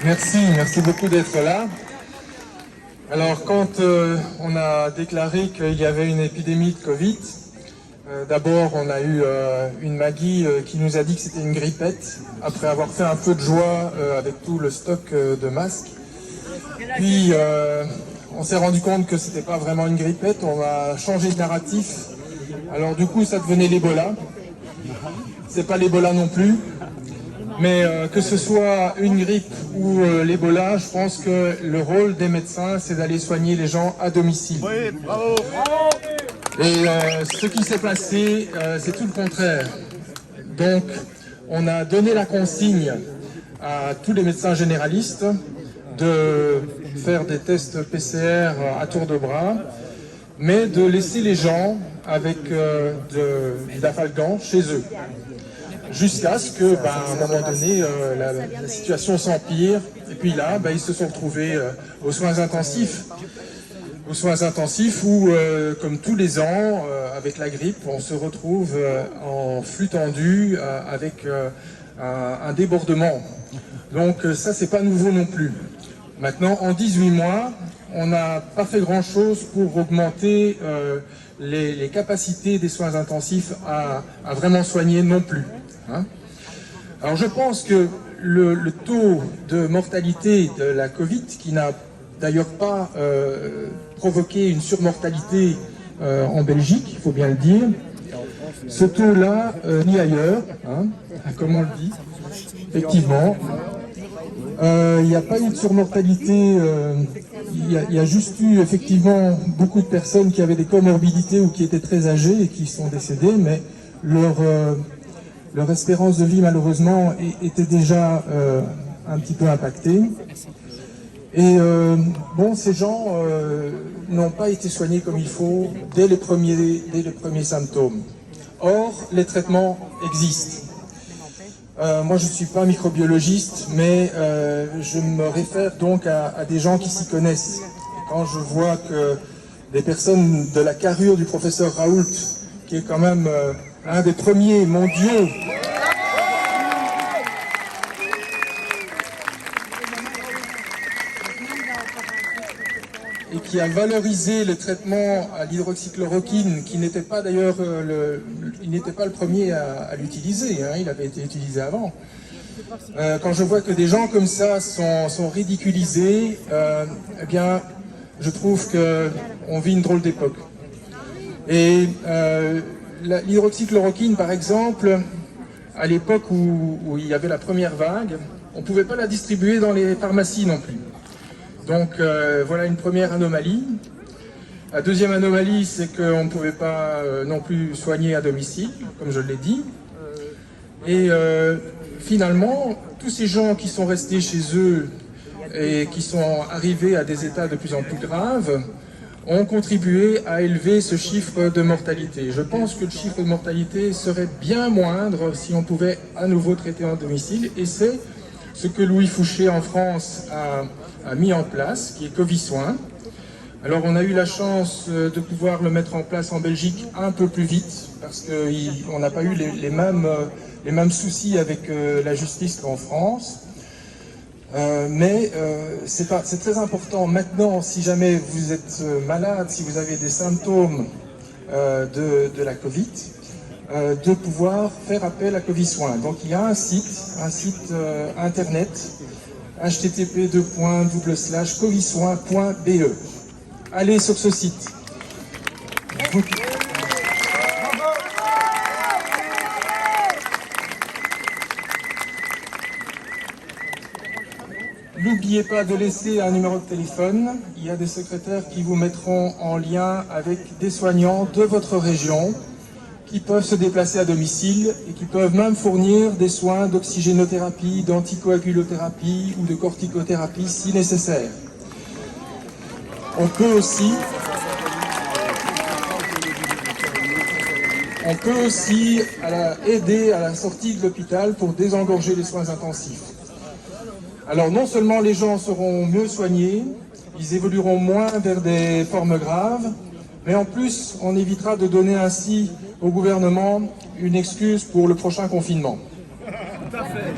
Merci beaucoup d'être là. Alors, quand on a déclaré qu'il y avait une épidémie de Covid, d'abord on a eu une Maggie qui nous a dit que c'était une grippette, après avoir fait un peu de joie avec tout le stock de masques. Puis on s'est rendu compte que c'était pas vraiment une grippette, on a changé de narratif. Alors du coup ça devenait l'Ebola. C'est pas l'Ebola non plus. Mais que ce soit une grippe ou l'Ebola, je pense que le rôle des médecins, c'est d'aller soigner les gens à domicile. Oui, bravo. Et ce qui s'est passé, c'est tout le contraire. Donc, on a donné la consigne à tous les médecins généralistes de faire des tests PCR à tour de bras, mais de laisser les gens avec d'Afalgan chez eux. Jusqu'à ce que, à un moment donné, la situation s'empire. Et puis là, ils se sont retrouvés aux soins intensifs. Aux soins intensifs où, comme tous les ans, avec la grippe, on se retrouve en flux tendu avec un débordement. Donc ça, c'est pas nouveau non plus. Maintenant, en 18 mois, on n'a pas fait grand-chose pour augmenter les capacités des soins intensifs à vraiment soigner non plus. Alors je pense que le taux de mortalité de la Covid, qui n'a d'ailleurs pas provoqué une surmortalité en Belgique, il faut bien le dire, ce taux-là, ni ailleurs, comme on le dit, effectivement, il n'y a pas eu de surmortalité, il y a juste eu effectivement beaucoup de personnes qui avaient des comorbidités ou qui étaient très âgées et qui sont décédées, mais leur espérance de vie, malheureusement, était déjà un petit peu impactée. Et ces gens n'ont pas été soignés comme il faut dès les premiers symptômes. Or, les traitements existent. Moi, je ne suis pas microbiologiste, mais je me réfère donc à des gens qui s'y connaissent. Et quand je vois que des personnes de la carrure du professeur Raoult, qui est quand même un des premiers mondiaux et qui a valorisé le traitement à l'hydroxychloroquine, qui n'était pas d'ailleurs il n'était pas le premier à l'utiliser, il avait été utilisé avant. Quand je vois que des gens comme ça sont ridiculisés, eh bien, je trouve qu'on vit une drôle d'époque. Et l'hydroxychloroquine, par exemple, à l'époque où il y avait la première vague, on ne pouvait pas la distribuer dans les pharmacies non plus. Donc voilà une première anomalie. La deuxième anomalie, c'est qu'on ne pouvait pas non plus soigner à domicile, comme je l'ai dit. Et finalement, tous ces gens qui sont restés chez eux et qui sont arrivés à des états de plus en plus graves, ont contribué à élever ce chiffre de mortalité. Je pense que le chiffre de mortalité serait bien moindre si on pouvait à nouveau traiter en domicile, et c'est ce que Louis Fouché en France a mis en place, qui est Covisoin. Alors on a eu la chance de pouvoir le mettre en place en Belgique un peu plus vite, parce qu'on n'a pas eu les mêmes soucis avec la justice qu'en France. Mais c'est très important maintenant, si jamais vous êtes malade, si vous avez des symptômes de la Covid, de pouvoir faire appel à Covisoin. Donc il y a un site internet, http://covisoin.be. Allez sur ce site. N'oubliez pas de laisser un numéro de téléphone. Il y a des secrétaires qui vous mettront en lien avec des soignants de votre région qui peuvent se déplacer à domicile et qui peuvent même fournir des soins d'oxygénothérapie, d'anticoagulothérapie ou de corticothérapie si nécessaire. On peut aussi aider à la sortie de l'hôpital pour désengorger les soins intensifs. Alors non seulement les gens seront mieux soignés, ils évolueront moins vers des formes graves, mais en plus on évitera de donner ainsi au gouvernement une excuse pour le prochain confinement. Tout à fait.